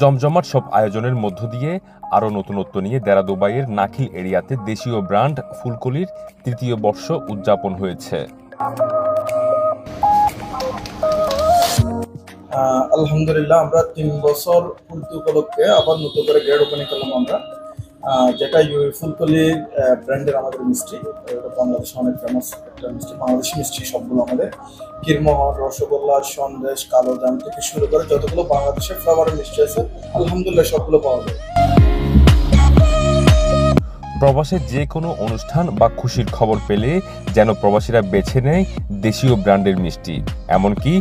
জমজমাট সব আয়োজনের মধ্য দিয়ে আরও নতুনত্ব নিয়ে দেরা দুবাইয়ের নাখিল এরিয়াতে দেশীয় ব্র্যান্ড ফুলকলির তৃতীয় বর্ষ উদযাপন হয়েছে। আলহামদুলিল্লাহ, আমরা 3 বছর পূর্তি উপলক্ষে আবার নতুন করে গ্রেড ওপেনিং করলাম আমরা, যেটা ফুলকলি ব্র্যান্ডের আমাদের মিষ্টি। বাংলাদেশে অনেক ফেমাস একটা মিষ্টি, বাংলাদেশি মিষ্টি সবগুলো আমাদের ক্ষীরমোহন, রসগোল্লা, সন্দেশ, কালোজাম থেকে শুরু করে যতগুলো বাংলাদেশের ফ্লেভারের মিষ্টি আছে আলহামদুলিল্লাহ সবগুলো পাওয়া যায়। প্রবাসের যে কোনো অনুষ্ঠান বা খুশির খবর পেলে যেন প্রবাসীরা বেছে নেয় দেশীয় ব্র্যান্ডের মিষ্টি। এমনকি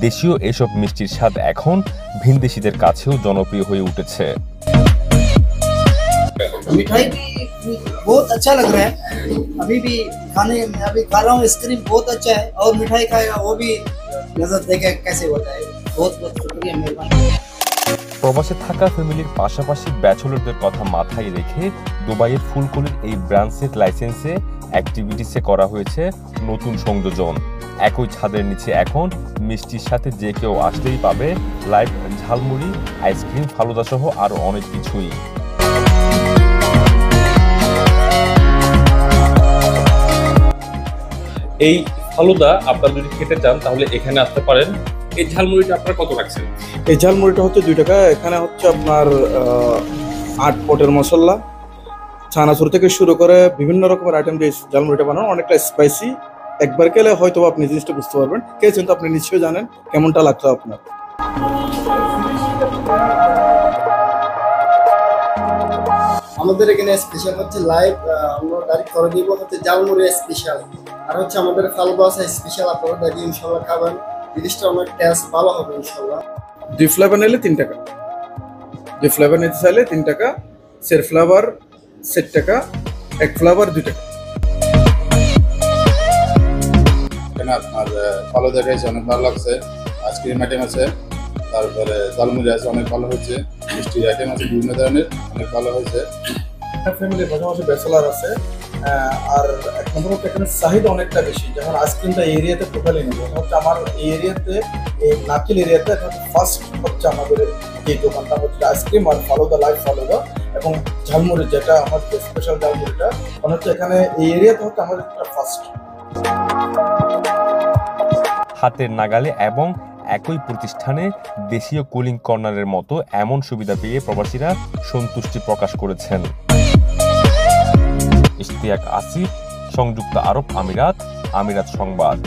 দেশীয় এসব মিষ্টির স্বাদ এখন ভিনদেশীদের কাছেও জনপ্রিয় হয়ে উঠেছে। मिठाई भी बहुत अच्छा लग रहा है, अभी भी खाने में अभी खा रहा हूँ, आइसक्रीम बहुत अच्छा है और मिठाई खाएगा वो भी नजर देखे कैसे होता है। बहुत बहुत शुक्रिया, मेहरबानी। প্রবাসে থাকা ফ্যামিলির পাশাপাশি ব্যাচেলরদের কথা মাথায় রেখে দুবাইয়ের ফুলকলির এই ব্রাঞ্চের লাইসেন্সে অ্যাক্টিভিটিসে করা হয়েছে নতুন সংযোজন। একই ছাদের নিচে এখন মিষ্টির সাথে যে কেউ আসলেই পাবে লাইভ ঝালমুড়ি, আইসক্রিম, ফালুদা সহ আরও অনেক কিছুই। এই ফালুদা আপনারা যদি খেতে চান তাহলে এখানে আসতে পারেন। এই ঝালমুড়িটা আপনারা কত রাখছেন? এই ঝালমুড়িটা হচ্ছে 2 টাকা। এখানে হচ্ছে আপনার 8 পটের মশলা, ছানাচুর থেকে শুরু করে বিভিন্ন রকমের আইটেম দিয়ে ঝালমুড়িটা বানানো, অনেকটা স্পাইসি। একবার খেলে হয়তো আপনি জিনিসটা বুঝতে পারবেন, খেয়েছেন তো আপনি নিশ্চয়ই জানেন কেমনটা লাগতো আপনার। আমাদের এখানে স্পেশাল হচ্ছে লাইভ, আমরা ডাইরেক্ট করে দিব হচ্ছে ঝালমুড়ি স্পেশাল, আর হচ্ছে আমাদের ফালুদা আছে স্পেশাল। আপনারা দেখি ইনশাল্লাহ খাবেন, জিনিসটা অনেক টেস্ট ভালো হবে ইনশাল্লাহ। 2 ফ্লেভার নিলে 3 টাকা, 2 ফ্লেভার নিতে চাইলে 3 টাকা, সেট ফ্লেভার 7 টাকা, 1 ফ্লেভার 2 টাকা। এখানে আপনার ফালুদা খাইছে, অনেক ভালো লাগছে। আইসক্রিম আইটেম আছে, তারপরে ঝালমুড়ি আছে, অনেক ভালো হয়েছে। মিষ্টি আইটেম আছে বিভিন্ন ধরনের, অনেক ভালো হয়েছে। ফ্যামিলির পাশাপাশি ব্যাচেলার আছে, আর এক নম্বর হচ্ছে এখানে চাহিদা অনেকটা বেশি। যেমন আইসক্রিমটা এই এরিয়াতে টোটালি নেই, হচ্ছে আমার এই এরিয়াতে, এই নাকিল এরিয়াতে ফার্স্ট হচ্ছে আমাদের এই দোকানটা হচ্ছে আইসক্রিম আর ফালুদা, লাইভ ফালুদা এবং ঝালমুড়ি, যেটা আমার স্পেশাল ঝালমুড়িটা মানে হচ্ছে এখানে এই এরিয়াতে হচ্ছে আমাদের ফার্স্ট। হাতের নাগালে এবং একই প্রতিষ্ঠানে দেশীয় কুলিং কর্নারের মতো এমন সুবিধা পেয়ে প্রবাসীরা সন্তুষ্টি প্রকাশ করেছেন। ইশতিয়াক আসিফ, সংযুক্ত আরব আমিরাত, আমিরাত সংবাদ।